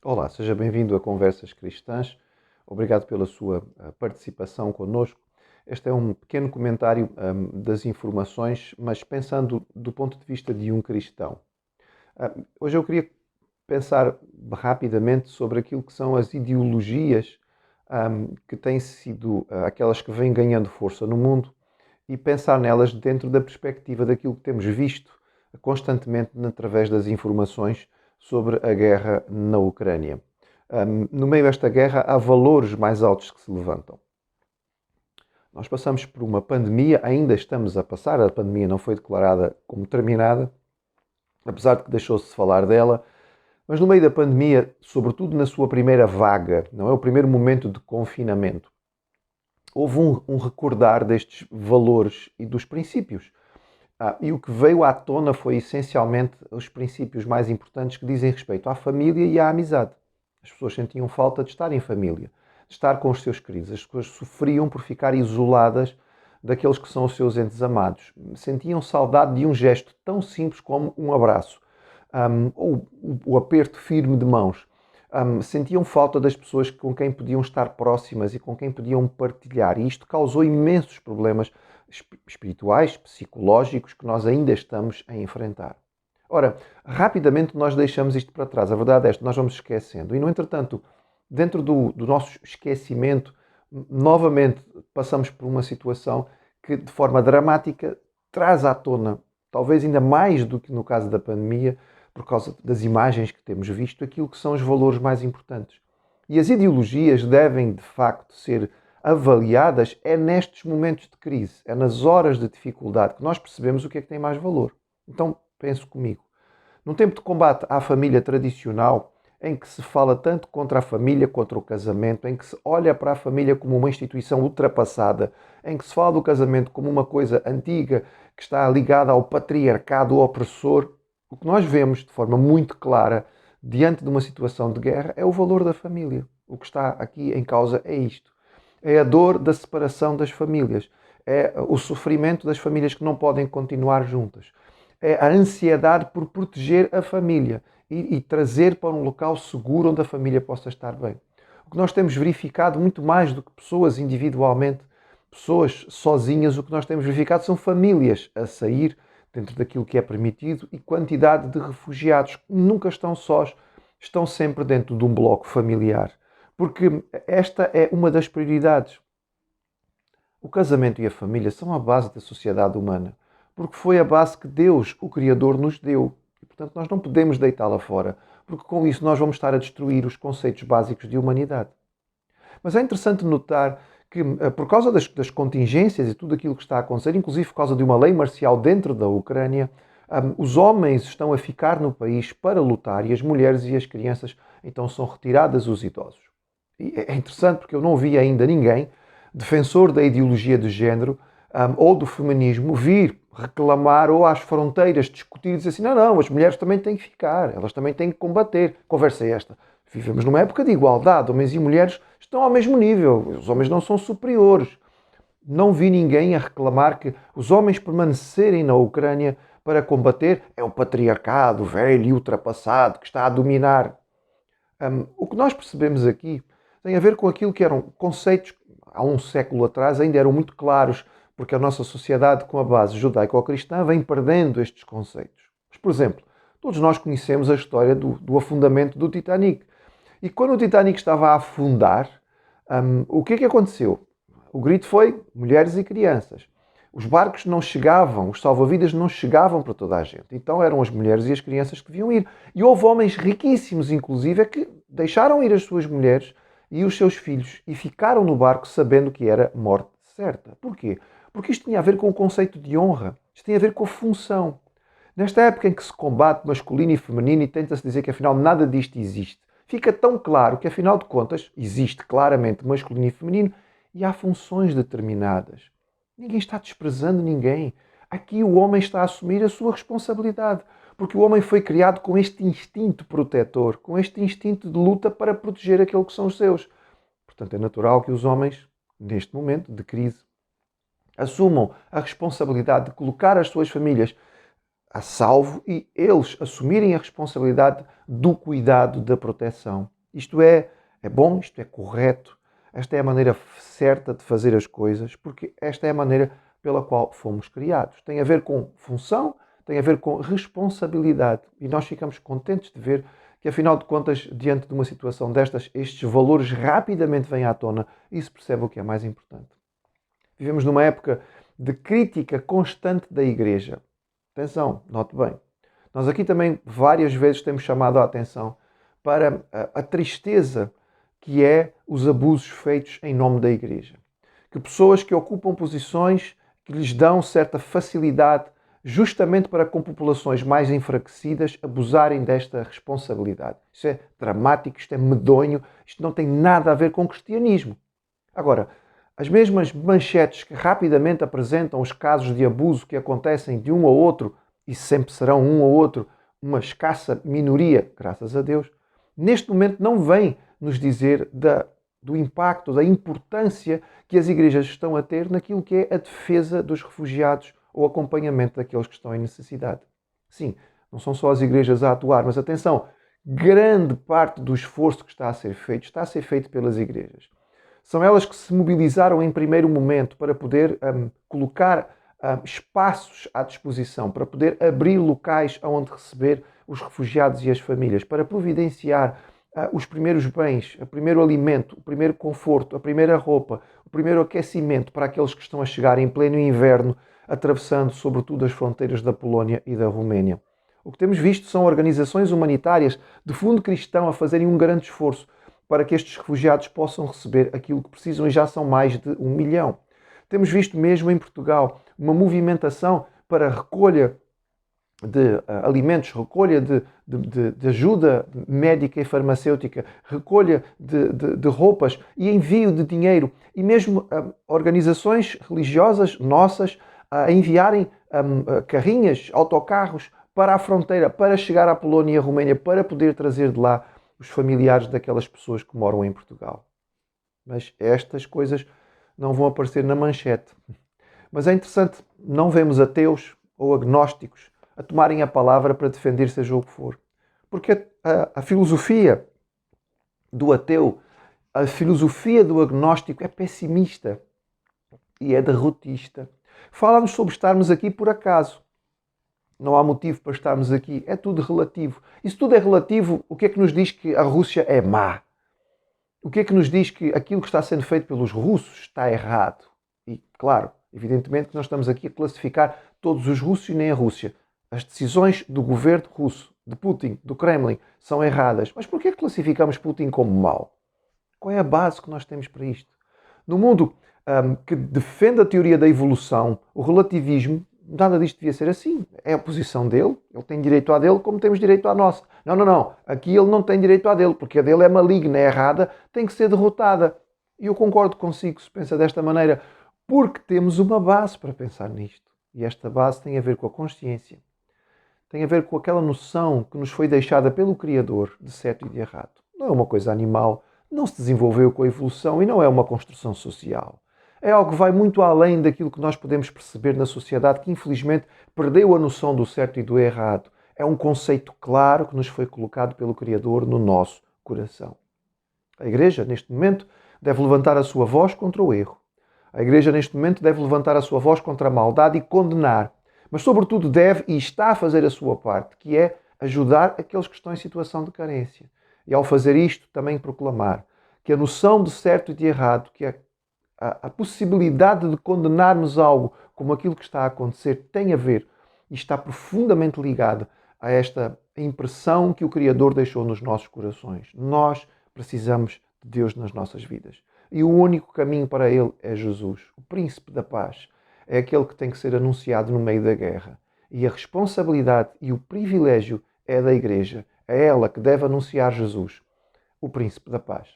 Olá, seja bem-vindo a Conversas Cristãs. Obrigado pela sua participação connosco. Este é um pequeno comentário das informações, mas pensando do ponto de vista de um cristão. Hoje eu queria pensar rapidamente sobre aquilo que são as ideologias que têm sido aquelas que vêm ganhando força no mundo e pensar nelas dentro da perspectiva daquilo que temos visto constantemente através das informações sobre a guerra na Ucrânia. No meio desta guerra há valores mais altos que se levantam. Nós passamos por uma pandemia, ainda estamos a passar, a pandemia não foi declarada como terminada, apesar de que deixou-se de falar dela, mas no meio da pandemia, sobretudo na sua primeira vaga, não é o primeiro momento de confinamento, houve um recordar destes valores e dos princípios. E o que veio à tona foi essencialmente os princípios mais importantes que dizem respeito à família e à amizade. As pessoas sentiam falta de estar em família, de estar com os seus queridos. As pessoas sofriam por ficar isoladas daqueles que são os seus entes amados. Sentiam saudade de um gesto tão simples como um abraço, ou o aperto firme de mãos. Sentiam falta das pessoas com quem podiam estar próximas e com quem podiam partilhar. E isto causou imensos problemas espirituais, psicológicos, que nós ainda estamos a enfrentar. Ora, rapidamente nós deixamos isto para trás. A verdade é esta, nós vamos esquecendo. E, no entretanto, dentro do nosso esquecimento, novamente passamos por uma situação que, de forma dramática, traz à tona, talvez ainda mais do que no caso da pandemia, por causa das imagens que temos visto, aquilo que são os valores mais importantes. E as ideologias devem, de facto, ser avaliadas nestes momentos de crise, é nas horas de dificuldade que nós percebemos o que é que tem mais valor. Então, pense comigo. Num tempo de combate à família tradicional, em que se fala tanto contra a família, contra o casamento, em que se olha para a família como uma instituição ultrapassada, em que se fala do casamento como uma coisa antiga, que está ligada ao patriarcado opressor, o que nós vemos de forma muito clara, diante de uma situação de guerra, é o valor da família. O que está aqui em causa é isto. É a dor da separação das famílias. É o sofrimento das famílias que não podem continuar juntas. É a ansiedade por proteger a família e trazer para um local seguro onde a família possa estar bem. O que nós temos verificado, muito mais do que pessoas individualmente, pessoas sozinhas, o que nós temos verificado são famílias a sair dentro daquilo que é permitido e quantidade de refugiados que nunca estão sós, estão sempre dentro de um bloco familiar. Porque esta é uma das prioridades. O casamento e a família são a base da sociedade humana, porque foi a base que Deus, o Criador, nos deu. E, portanto, nós não podemos deitá-la fora, porque com isso nós vamos estar a destruir os conceitos básicos de humanidade. Mas é interessante notar que, por causa das contingências e tudo aquilo que está a acontecer, inclusive por causa de uma lei marcial dentro da Ucrânia, os homens estão a ficar no país para lutar e as mulheres e as crianças então são retiradas os idosos. E é interessante porque eu não vi ainda ninguém, defensor da ideologia de género ou do feminismo, vir reclamar ou às fronteiras discutir e dizer assim, não, não, as mulheres também têm que ficar, elas também têm que combater. Conversa é esta. Vivemos numa época de igualdade, homens e mulheres estão ao mesmo nível, os homens não são superiores. Não vi ninguém a reclamar que os homens permanecerem na Ucrânia para combater é o patriarcado velho e ultrapassado que está a dominar. O que nós percebemos aqui tem a ver com aquilo que eram conceitos que há um século atrás ainda eram muito claros, porque a nossa sociedade com a base judaico-cristã vem perdendo estes conceitos. Mas, por exemplo, todos nós conhecemos a história do afundamento do Titanic. E quando o Titanic estava a afundar, o que é que aconteceu? O grito foi mulheres e crianças. Os barcos não chegavam, os salva-vidas não chegavam para toda a gente. Então eram as mulheres e as crianças que deviam ir. E houve homens riquíssimos, inclusive, que deixaram ir as suas mulheres e os seus filhos e ficaram no barco sabendo que era morte certa. Porquê? Porque isto tinha a ver com o conceito de honra. Isto tinha a ver com a função. Nesta época em que se combate masculino e feminino e tenta-se dizer que afinal nada disto existe, fica tão claro que afinal de contas existe claramente masculino e feminino e há funções determinadas. Ninguém está desprezando ninguém. Aqui o homem está a assumir a sua responsabilidade, porque o homem foi criado com este instinto protetor, com este instinto de luta para proteger aquilo que são os seus. Portanto, é natural que os homens, neste momento de crise, assumam a responsabilidade de colocar as suas famílias a salvo e eles assumirem a responsabilidade do cuidado da proteção. Isto é bom, isto é correto, esta é a maneira certa de fazer as coisas, porque esta é a maneira pela qual fomos criados. Tem a ver com função, tem a ver com responsabilidade. E nós ficamos contentes de ver que, afinal de contas, diante de uma situação destas, estes valores rapidamente vêm à tona e se percebe o que é mais importante. Vivemos numa época de crítica constante da Igreja. Atenção, note bem. Nós aqui também várias vezes temos chamado a atenção para a tristeza que é os abusos feitos em nome da Igreja. Que pessoas que ocupam posições que lhes dão certa facilidade justamente para com populações mais enfraquecidas abusarem desta responsabilidade. Isto é dramático, isto é medonho, isto não tem nada a ver com o cristianismo. Agora, as mesmas manchetes que rapidamente apresentam os casos de abuso que acontecem de um ou outro, e sempre serão um ou outro, uma escassa minoria, graças a Deus, neste momento não vêm nos dizer do impacto, da importância que as igrejas estão a ter naquilo que é a defesa dos refugiados ou acompanhamento daqueles que estão em necessidade. Sim, não são só as igrejas a atuar, mas atenção, grande parte do esforço que está a ser feito pelas igrejas. São elas que se mobilizaram em primeiro momento para poder colocar espaços à disposição, para poder abrir locais onde receber os refugiados e as famílias, para providenciar os primeiros bens, o primeiro alimento, o primeiro conforto, a primeira roupa, o primeiro aquecimento para aqueles que estão a chegar em pleno inverno, atravessando sobretudo as fronteiras da Polónia e da Roménia. O que temos visto são organizações humanitárias de fundo cristão a fazerem um grande esforço para que estes refugiados possam receber aquilo que precisam, e já são mais de 1 milhão. Temos visto mesmo em Portugal uma movimentação para recolha de alimentos, recolha de ajuda médica e farmacêutica, recolha de roupas e envio de dinheiro, e mesmo organizações religiosas nossas a enviarem carrinhas, autocarros para a fronteira, para chegar à Polónia e à Roménia, para poder trazer de lá os familiares daquelas pessoas que moram em Portugal. Mas estas coisas não vão aparecer na manchete. Mas é interessante, não vemos ateus ou agnósticos a tomarem a palavra para defender seja o que for. Porque a filosofia do ateu, a filosofia do agnóstico é pessimista e é derrotista. Fala-nos sobre estarmos aqui por acaso. Não há motivo para estarmos aqui. É tudo relativo. E se tudo é relativo, o que é que nos diz que a Rússia é má? O que é que nos diz que aquilo que está sendo feito pelos russos está errado? E, claro, evidentemente que nós estamos aqui a classificar todos os russos e nem a Rússia. As decisões do governo russo, de Putin, do Kremlin, são erradas. Mas porquê que classificamos Putin como mau? Qual é a base que nós temos para isto? No mundo que defende a teoria da evolução, o relativismo, nada disto devia ser assim. É a posição dele, ele tem direito à dele como temos direito à nossa. Não. Aqui ele não tem direito à dele, porque a dele é maligna, é errada, tem que ser derrotada. E eu concordo consigo se pensa desta maneira, porque temos uma base para pensar nisto. E esta base tem a ver com a consciência. Tem a ver com aquela noção que nos foi deixada pelo Criador de certo e de errado. Não é uma coisa animal, não se desenvolveu com a evolução e não é uma construção social. É algo que vai muito além daquilo que nós podemos perceber na sociedade, que infelizmente perdeu a noção do certo e do errado. É um conceito claro que nos foi colocado pelo Criador no nosso coração. A Igreja, neste momento, deve levantar a sua voz contra o erro. A Igreja, neste momento, deve levantar a sua voz contra a maldade e condenar. Mas, sobretudo, deve e está a fazer a sua parte, que é ajudar aqueles que estão em situação de carência. E, ao fazer isto, também proclamar que a noção de certo e de errado, que a possibilidade de condenarmos algo como aquilo que está a acontecer tem a ver e está profundamente ligada a esta impressão que o Criador deixou nos nossos corações. Nós precisamos de Deus nas nossas vidas. E o único caminho para Ele é Jesus, o Príncipe da Paz. É aquele que tem que ser anunciado no meio da guerra. E a responsabilidade e o privilégio é da Igreja. É ela que deve anunciar Jesus, o Príncipe da Paz.